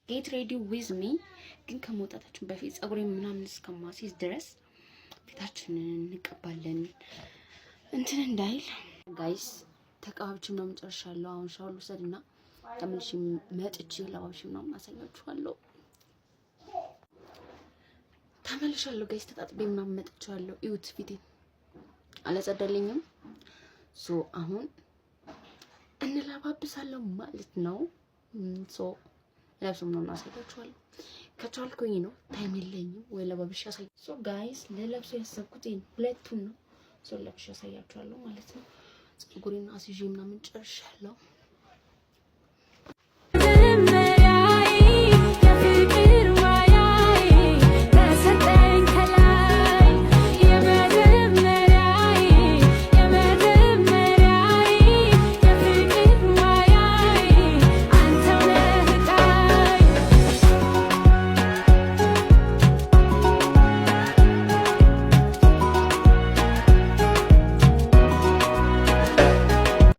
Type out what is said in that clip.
get ready with me ግን ከመውጣታችን በፊት ጸጉሬን ምናምን እስከማስይዝ ድረስ ፊታችንን እንቀባለን እንትን እንዳይል ጋይስ ተቀባብቼ ምናምን ጨርሻለሁ አሁን ሻወር ልውሰድና ተመልሼ መጥቼ ለባብሼ ምናምን አሳያችኋለሁ ተመልሻለሁ ጋይስ ተጣጥቤ ምናምን መጥቻለሁ እዩት ፊቴን አላጸዳልኝም ሶ አሁን እንለባብሳለሁ ማለት ነው ሶ ለብሶም ነው አሳያችኋለሁ ከቻልኩኝ ነው ታይም የለኝም ወይ ለባብሽ ያሳይ ሶ ጋይስ ለለብሶ ያሰብኩት ሁለቱን ነው ሶ ለብሽ ያሳያችኋለሁ ማለት ነው ጸጉሬን አስይዤ ምናምን ጨርሻለሁ